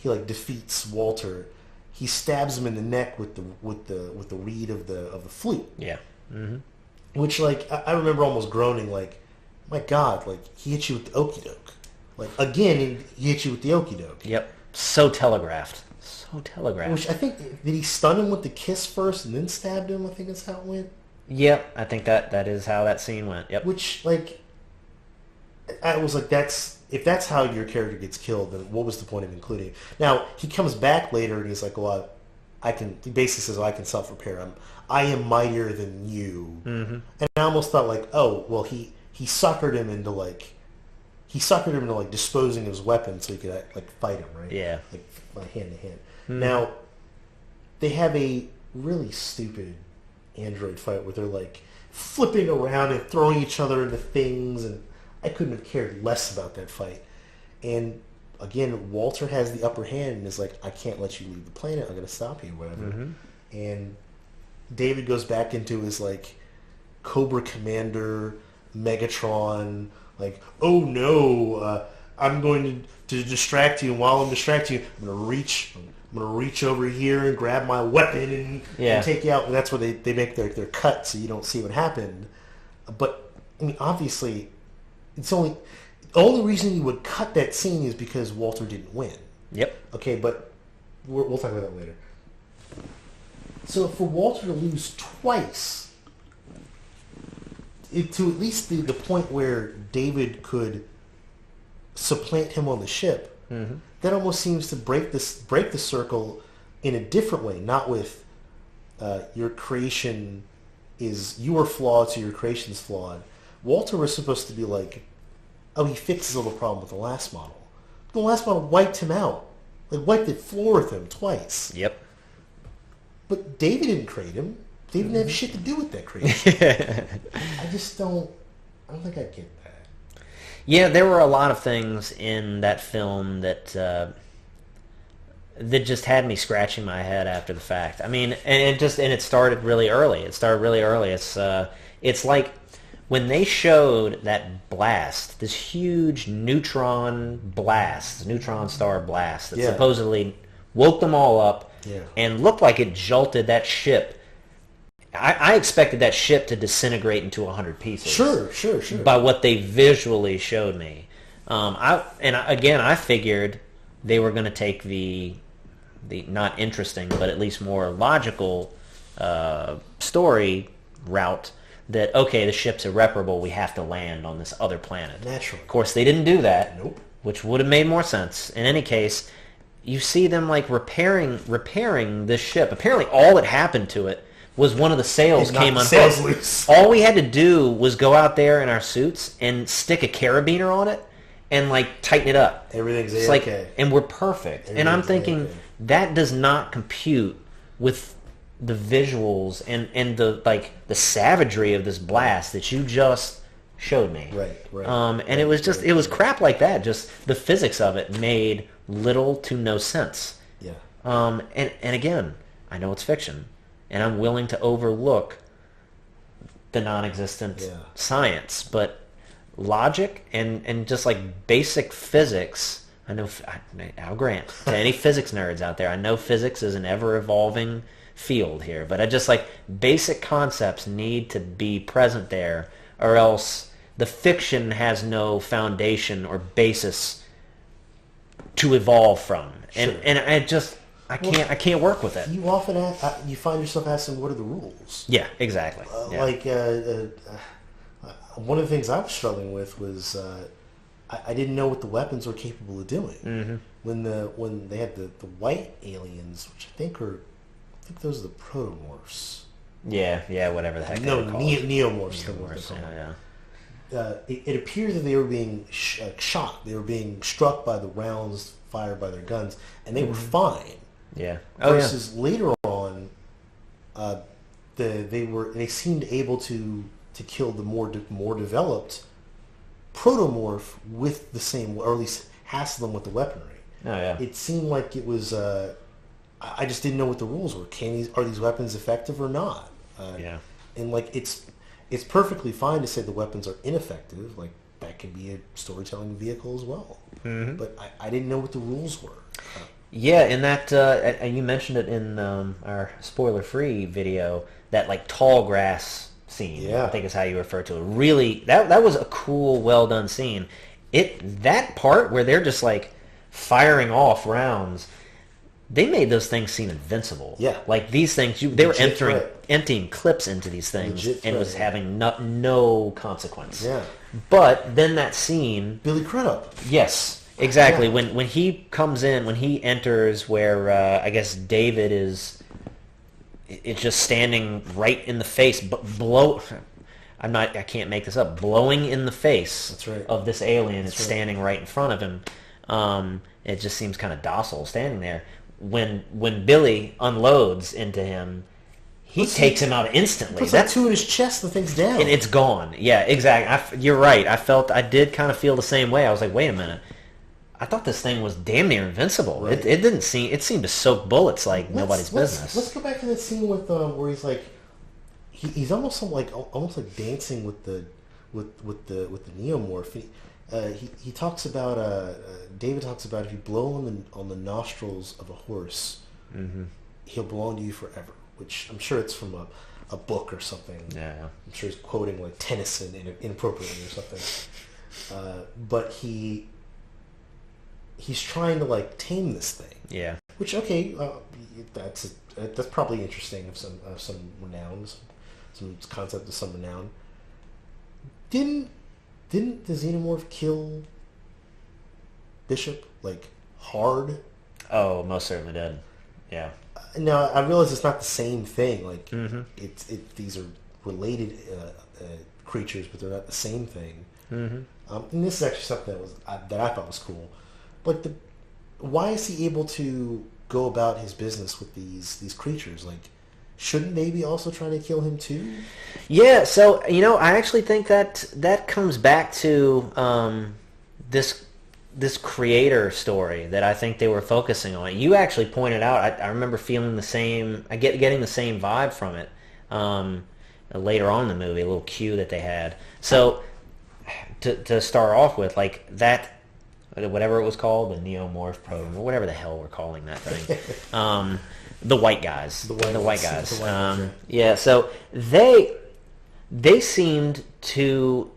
like defeats Walter, he stabs him in the neck with the reed of the flute. Yeah. Mm-hmm. Which, like, I remember almost groaning, like, my God, like, he hit you with the okie doke. Like, again, he hit you with the okie doke. Yep. So telegraphed. So telegraphed. Which I think, did he stun him with the kiss first and then stabbed him? I think that's how it went. Yep. I think that is how that scene went. Yep. Which, like, I was like, if that's how your character gets killed, then what was the point of including it? Now, he comes back later and he's like, well, he basically says, I can self-repair. I am mightier than you. Mm-hmm. And I almost thought like, oh, well, he suckered him into disposing of his weapon so he could like fight him, right? Yeah. Like hand to hand. Mm-hmm. Now, they have a really stupid android fight where they're like flipping around and throwing each other into things, and I couldn't have cared less about that fight. And again, Walter has the upper hand and is like, I can't let you leave the planet. I'm going to stop you, whatever. Mm-hmm. And David goes back into his like Cobra Commander, Megatron, like, oh no, I'm going to distract you. And while I'm distracting you, I'm gonna reach over here and grab my weapon and take you out. And that's where they make their cut so you don't see what happened. But I mean, obviously, the only reason you would cut that scene is because Walter didn't win. Yep. Okay, but we'll talk about that later. So for Walter to lose twice, to at least the point where David could supplant him on the ship, mm-hmm. that almost seems to break the circle in a different way. Not with your creation you are flawed, so your creation's flawed. Walter was supposed to be like, oh, he fixed his little problem with the last model. The last model wiped him out, like wiped the floor with him twice. Yep. But David didn't create him. David didn't have shit to do with that creation. I don't think I get that. Yeah, there were a lot of things in that film that just had me scratching my head after the fact. I mean, and it started really early. It's like when they showed that blast, this huge neutron star blast that supposedly woke them all up. Yeah. And looked like it jolted that ship. I expected that ship to disintegrate into 100 pieces. Sure. By what they visually showed me. I figured they were going to take the not interesting, but at least more logical story route that, okay, the ship's irreparable, we have to land on this other planet. Naturally. Of course, they didn't do that. Nope. Which would have made more sense. In any case, you see them like repairing this ship. Apparently, all that happened to it was one of the sails came unhooked. All we had to do was go out there in our suits and stick a carabiner on it and like tighten it up. Everything's okay. And we're perfect. And I'm thinking that does not compute with the visuals and the savagery of this blast that you just showed me. Right. And it was crap like that. Just the physics of it made little to no sense. Yeah. And again, I know it's fiction, and I'm willing to overlook the non-existent science, but logic and just like basic physics. I'll grant to any physics nerds out there, I know physics is an ever-evolving field here, but I just like basic concepts need to be present there, or else the fiction has no foundation or basis to evolve from, and I can't work with it. You often you find yourself asking, what are the rules? Yeah, exactly. Like one of the things I was struggling with was I didn't know what the weapons were capable of doing. Mm-hmm. When they had the white aliens, which I think those are the protomorphs. Yeah, whatever the heck they No, were called. Neomorphs. Neomorphs, yeah. It appeared that they were being shot. They were being struck by the rounds fired by their guns, and they were fine. Yeah. Versus later on, they seemed able to kill the more developed protomorph with the same, or at least hassle them with the weaponry. Oh yeah. It seemed like it was. I just didn't know what the rules were. Are these weapons effective or not? Yeah. And like it's perfectly fine to say the weapons are ineffective. Like that can be a storytelling vehicle as well. Mm-hmm. But I didn't know what the rules were. Yeah, and that and you mentioned it in our spoiler-free video. That like tall grass scene, Yeah. I think is how you refer to it. Really, that was a cool, well done scene. That part where they're just like firing off rounds, they made those things seem invincible. Yeah. Like these things, they were Legit emptying clips into these things, and it was having no consequence. Yeah. But then that scene, Billy Crudup. yes, exactly. Yeah. When he comes in, when he enters, where I guess David is, it's just standing right in the face, but I can't make this up. Blowing in the face That's right. of this alien. That's It's right. standing right in front of him. It just seems kind of docile standing there. When Billy unloads into him, he takes him out instantly. Puts like two in his chest, the thing's down. And it's gone. Yeah, exactly. You're right. I did kind of feel the same way. I was like, wait a minute. I thought this thing was damn near invincible. Right. It seemed to soak bullets like nobody's business. Let's go back to that scene with where he's like, he's almost like dancing with the neomorph. He talks about David talks about if you blow on the nostrils of a horse, mm-hmm. he'll belong to you forever. Which I'm sure it's from a book or something. Yeah. I'm sure he's quoting like Tennyson inappropriately or something. But he's trying to like tame this thing. Yeah. Which that's probably interesting of some renown, some concept of some renown. Didn't the xenomorph kill Bishop like hard? Oh, most certainly did. Yeah. Now I realize it's not the same thing. Like mm-hmm. these are related creatures, but they're not the same thing. Mm-hmm. And this is actually something that I thought was cool. Like why is he able to go about his business with these creatures? Like, shouldn't they be also trying to kill him too? Yeah. So I actually think that comes back to this creator story that I think they were focusing on. You actually pointed out. I remember feeling the same. Getting the same vibe from it. Later on in the movie, a little cue that they had. So to start off with, like that. Whatever it was called, the neomorph program, or whatever the hell we're calling that thing. The white guys. The white guys. Yeah, so they seemed to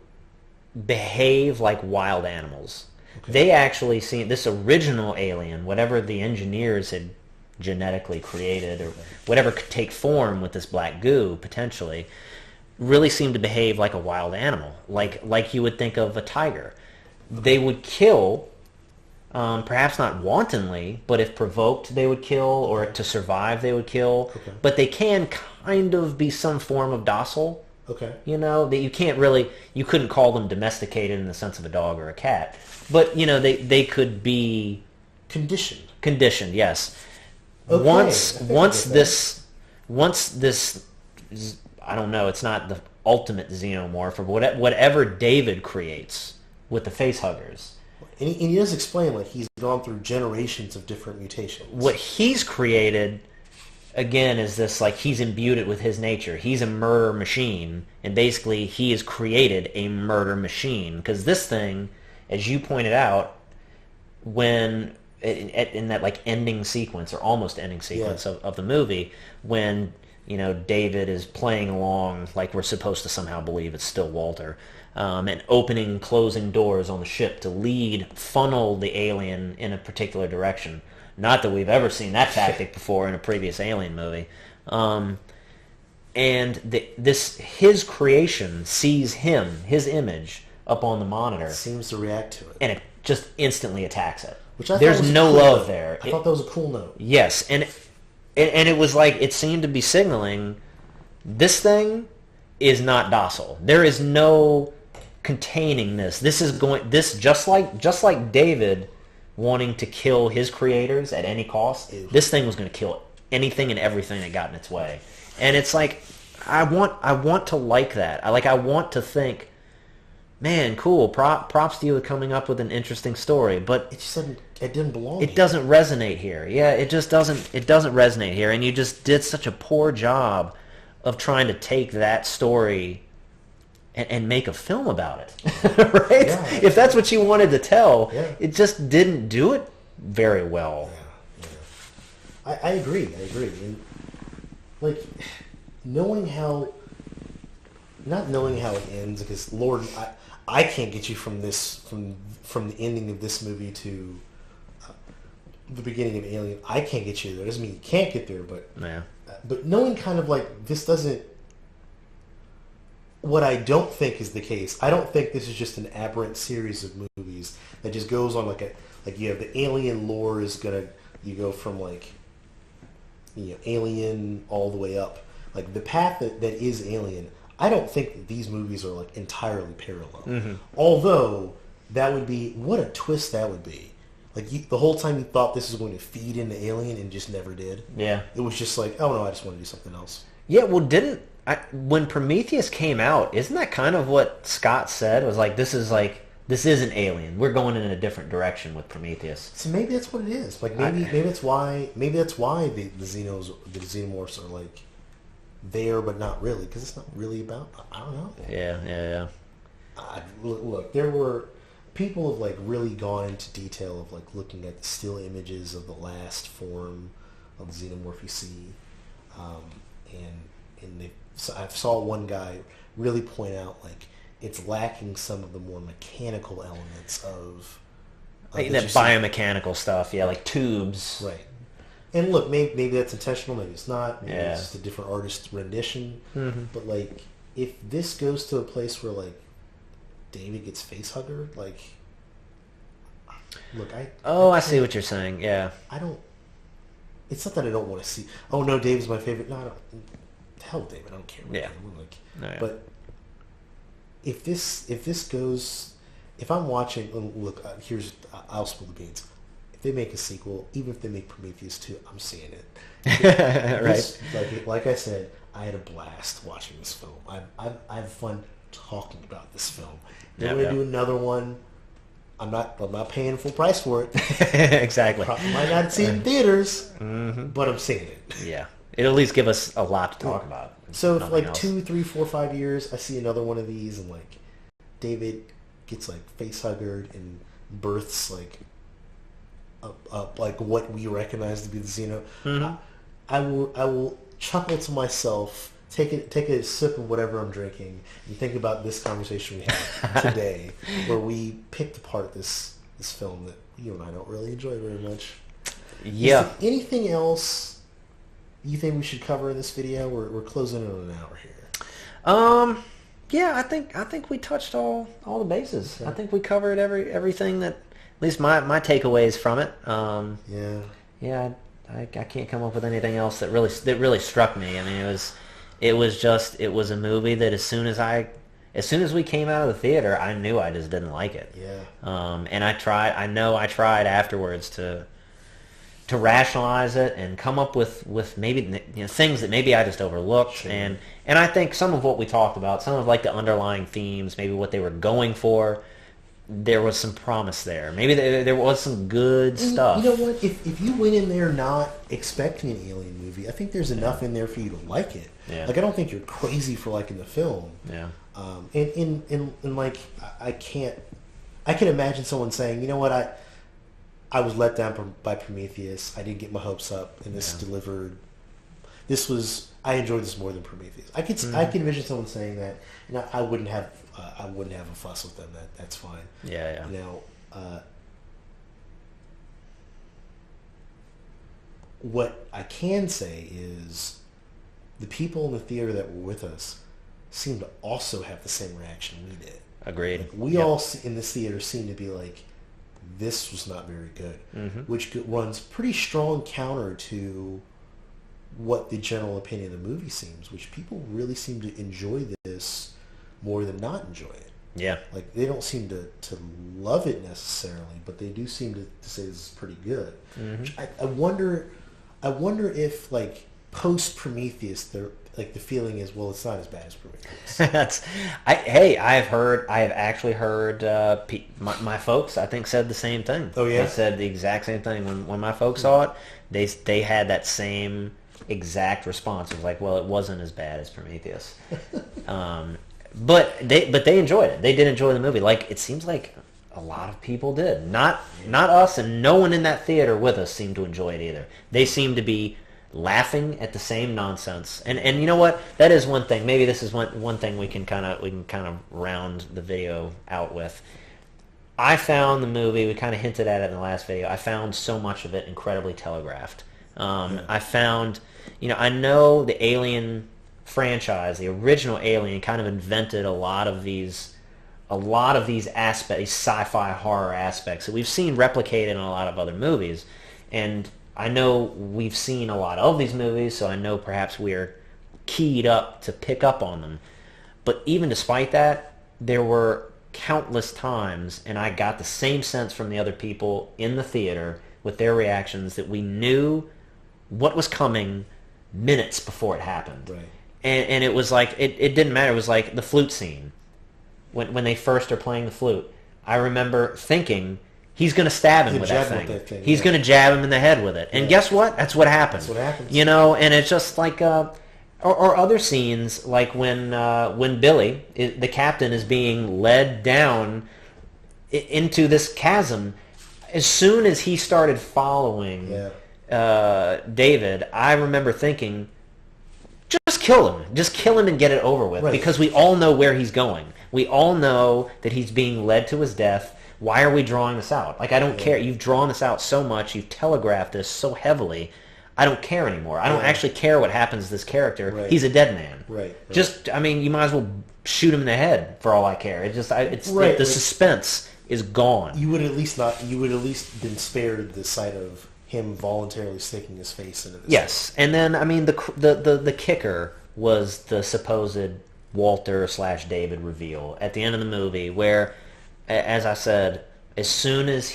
behave like wild animals. Okay. They actually seemed, this original alien, whatever the engineers had genetically created, or whatever could take form with this black goo, potentially, really seemed to behave like a wild animal, like you would think of a tiger. They would kill, perhaps not wantonly, but if provoked, they would kill, or to survive, they would kill. Okay. But they can kind of be some form of docile. Okay. That you couldn't call them domesticated in the sense of a dog or a cat. But, they could be... Conditioned. Conditioned, yes. Okay. Once this, I don't know, it's not the ultimate xenomorph, or whatever David creates with the facehuggers. And he does explain, like, he's gone through generations of different mutations. What he's created, again, is this, like, he's imbued it with his nature. He's a murder machine, and basically he has created a murder machine. Because this thing, as you pointed out, when, in that, like, ending sequence, or almost ending sequence of the movie, when, David is playing along like we're supposed to somehow believe it's still Walter, and opening, closing doors on the ship to funnel the alien in a particular direction. Not that we've ever seen that tactic before in a previous Alien movie. And his creation sees him, his image, up on the monitor, seems to react to it, and it just instantly attacks it. which I thought There's was a no cool love note. there. I thought that was a cool note. Yes, and it was like it seemed to be signaling this thing is not docile. There is no containing this. This just like David wanting to kill his creators at any cost. Ew. This thing was going to kill anything and everything that got in its way. And it's like I want to like that. I want to think, man, cool. Props to you with coming up with an interesting story, but It just it didn't belong. it doesn't resonate here. Yeah, it just doesn't. It doesn't resonate here, and you just did such a poor job of trying to take that story and make a film about it, right? Yeah. If that's what you wanted to tell, Yeah. it just didn't do it very well. Yeah. I agree. And like knowing how, not knowing how it ends, because Lord, I can't get you from the ending of this movie to the beginning of Alien. I can't get you there. Doesn't mean you can't get there, but Yeah. But knowing kind of like this doesn't. What I don't think is the case. I don't think this is just an aberrant series of movies that just goes on like you have the alien lore is you go from like Alien all the way up, like the path that is Alien. I don't think that these movies are like entirely parallel. Mm-hmm. Although that would be what a twist that would be. Like the whole time you thought this was going to feed into Alien and just never did. Yeah. It was just like, oh no, I just want to do something else. Yeah. Well, when Prometheus came out, isn't that kind of what Scott said? Was like, this is an Alien. We're going in a different direction with Prometheus. So maybe that's what it is. Like maybe that's why the xenomorphs are like there, but not really, because it's not really about. I don't know. Yeah. Look, there were people have like really gone into detail of like looking at the still images of the last form of the xenomorph you see, I saw one guy really point out like it's lacking some of the more mechanical elements of Like that biomechanical stuff, yeah, like tubes. right. And look, maybe that's intentional, maybe it's not. Maybe Yeah. it's just a different artist's rendition. Mm-hmm. But like, if this goes to a place where like David gets face huggered, like, look, I see what you're saying. Yeah. I don't. It's not that I don't want to see. Oh no, David's my favorite. No, I don't. Hell, David, I don't care. About Yeah. David. Like, No, yeah. but if this goes, if I'm watching, look, I'll spill the beans. If they make a sequel, even if they make Prometheus 2, I'm seeing it. Right. Like I said, I had a blast watching this film. I have fun talking about this film. They're going to do another one. I'm not paying full price for it. Exactly. Might not see it in theaters, but I'm seeing it. Yeah. It'll at least give us a lot to talk about. So if Nothing like else. 2, 3, 4, 5 years, I see another one of these, and like David gets like face huggered and births like like what we recognize to be the Xeno. Mm-hmm. I will chuckle to myself, take a sip of whatever I'm drinking, and think about this conversation we had today, where we picked apart this film that you and I don't really enjoy very much. Yeah. Is there anything else you think we should cover in this video? We're closing in on an hour here. Yeah, I think we touched all the bases. I think we covered everything that, at least my takeaways from it. Yeah. I can't come up with anything else that really struck me. I mean, it was a movie that as soon as we came out of the theater, I knew I just didn't like it. Yeah. And I tried afterwards to rationalize it and come up with maybe things that maybe I just overlooked. Sure. And I think some of what we talked about, some of like the underlying themes, maybe what they were going for, there was some promise there. Maybe there was some good stuff. You know what? If you went in there not expecting an Alien movie, I think there's enough in there for you to like it. Yeah. Like I don't think you're crazy for liking the film. Yeah. And like I can imagine someone saying, you know what, I was let down by Prometheus. I didn't get my hopes up, and this delivered. I enjoyed this more than Prometheus. I can envision someone saying that, and I wouldn't have a fuss with them. That's fine. Yeah. Now, what I can say is, the people in the theater that were with us seemed to also have the same reaction we did. agreed. We all in this theater seem to be like, this was not very good, which runs pretty strong counter to what the general opinion of the movie seems, which people really seem to enjoy this more than not enjoy it. Yeah. Like, they don't seem to love it necessarily, but they do seem to say this is pretty good. Which I wonder if, like, post Prometheus, the feeling is, well, it's not as bad as Prometheus. I have actually heard my folks, I think, said the same thing. Oh, yeah? They said the exact same thing. When my folks saw it, they had that same exact response. It was like, well, it wasn't as bad as Prometheus. But they enjoyed it. They did enjoy the movie. Like, it seems like a lot of people did. Not us, and no one in that theater with us seemed to enjoy it either. They seemed to be laughing at the same nonsense. And you know what? That is one thing. Maybe this is one thing we can kind of round the video out with. I found the movie, we kind of hinted at it in the last video, I found so much of it incredibly telegraphed. I found, I know the Alien franchise, the original Alien, kind of invented a lot of these aspects, these sci-fi horror aspects that we've seen replicated in a lot of other movies. And I know we've seen a lot of these movies, so I know perhaps we're keyed up to pick up on them. But even despite that, there were countless times, and I got the same sense from the other people in the theater with their reactions, that we knew what was coming minutes before it happened. Right. And it was like, it didn't matter. It was like the flute scene. When they first are playing the flute, I remember thinking, he's going to stab him with that thing. He's going to jab him in the head with it. And guess what? That's what happened. That's what happens. And it's just like, or other scenes, like when Billy, the captain, is being led down into this chasm. As soon as he started following David, I remember thinking, just kill him. Just kill him and get it over with. Right. Because we all know where he's going. We all know that he's being led to his death. Why are we drawing this out? Like, I don't care. You've drawn this out so much. You've telegraphed this so heavily. I don't care anymore. I don't actually care what happens to this character. Right. He's a dead man. Right. Just, you might as well shoot him in the head for all I care. It just, the suspense is gone. You would at least been spared the sight of him voluntarily sticking his face into this. Yes, and then the kicker was the supposed Walter/David reveal at the end of the movie, where, as I said, as soon as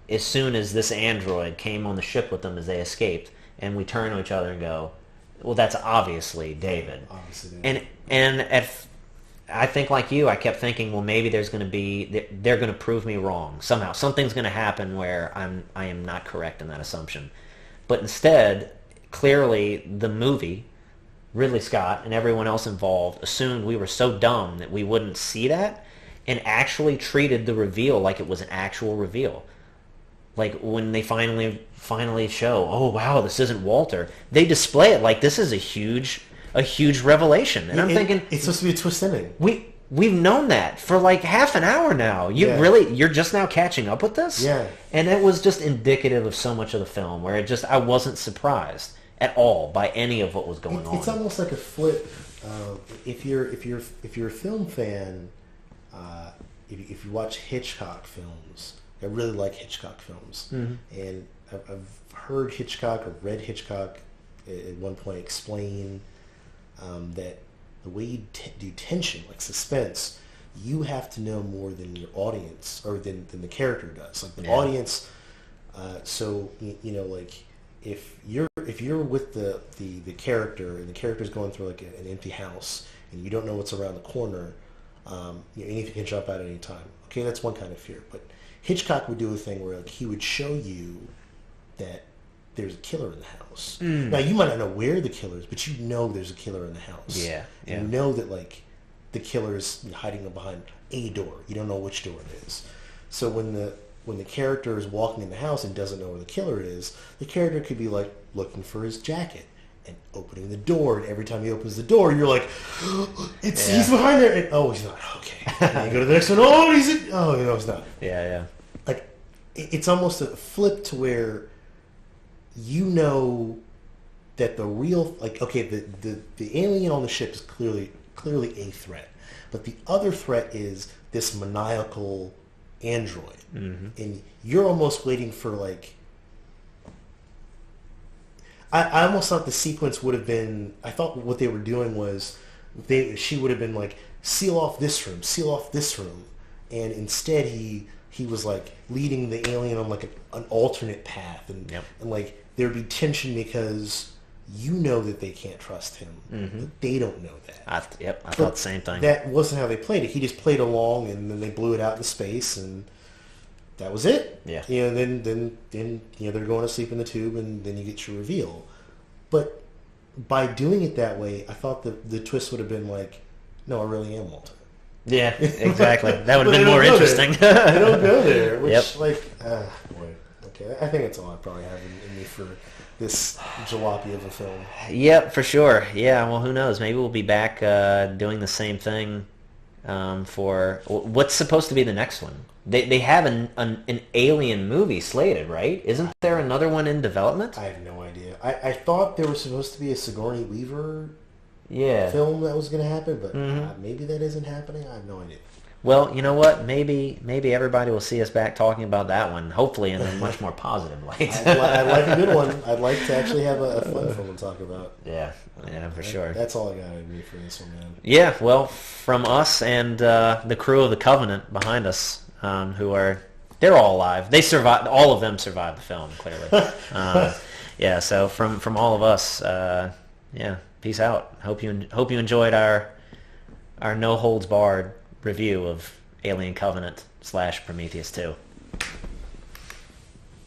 this android came on the ship with them as they escaped, and we turn to each other and go, well, that's obviously David. And I think, like you, I kept thinking, well, maybe they're going to prove me wrong somehow. Something's going to happen where I am not correct in that assumption. But instead, clearly, the movie, Ridley Scott and everyone else involved, assumed we were so dumb that we wouldn't see that, and actually treated the reveal like it was an actual reveal. Like, when they finally show, oh wow, this isn't Walter, they display it like this is a huge revelation. And I'm thinking, it's supposed to be a twist ending. We've known that for like half an hour now. You're just now catching up with this? Yeah. And it was just indicative of so much of the film, where I wasn't surprised at all by any of what was going on. It's almost like a flip. If you're a film fan, if you watch Hitchcock films, I really like Hitchcock films, and I've heard Hitchcock or read Hitchcock at one point explain that the way you do tension, like suspense, you have to know more than your audience, or than the character does. Like the audience, so like if you're with the character, and the character's going through like an empty house, and you don't know what's around the corner, anything can jump out at any time. Okay, that's one kind of fear. But Hitchcock would do a thing where, like, he would show you that there's a killer in the house. Now, you might not know where the killer is, but you know there's a killer in the house. Yeah. You know that, like, the killer is hiding behind a door. You don't know which door it is. So when the character is walking in the house and doesn't know where the killer is, the character could be, like, looking for his jacket and opening the door. And every time he opens the door, you're like, he's behind there. And, oh, he's not. Okay. And then you go to the next one. Oh, no, he's not. Yeah. Like, it's almost a flip to where you know that the real, like, okay, the alien on the ship is clearly a threat. But the other threat is this maniacal android. And you're almost waiting for, like... I almost thought the sequence would have been... I thought what they were doing was... She would have been like, seal off this room, seal off this room. And instead he was like leading the alien on like an alternate path. And, and like there'd be tension because you know that they can't trust him. But they don't know that. I thought the same thing. That wasn't how they played it. He just played along and then they blew it out in space and that was it. Yeah. You know, then they're going to sleep in the tube and then you get your reveal. But by doing it that way, I thought the twist would have been like, no, I really am Walter. Yeah, exactly. That would have been more interesting. They don't go there, which boy. Okay, I think that's all I probably have in me for this jalopy of a film. Yep, for sure. Yeah, well, who knows? Maybe we'll be back doing the same thing for what's supposed to be the next one. They have an Alien movie slated, right? Isn't there another one in development? I have no idea. I thought there was supposed to be a Sigourney Weaver film that was going to happen, but maybe that isn't happening. I have no idea. Well, you know what? Maybe everybody will see us back talking about that one, hopefully in a much more positive light. I'd like a good one. I'd like to actually have a fun film to talk about. Yeah, for sure. That's all I got in me for this one, man. Yeah, well, from us and the crew of the Covenant behind us, they're all alive. They survived. All of them survived the film, clearly. Yeah, so from all of us, peace out. Hope you enjoyed our no holds barred review of Alien Covenant / Prometheus 2.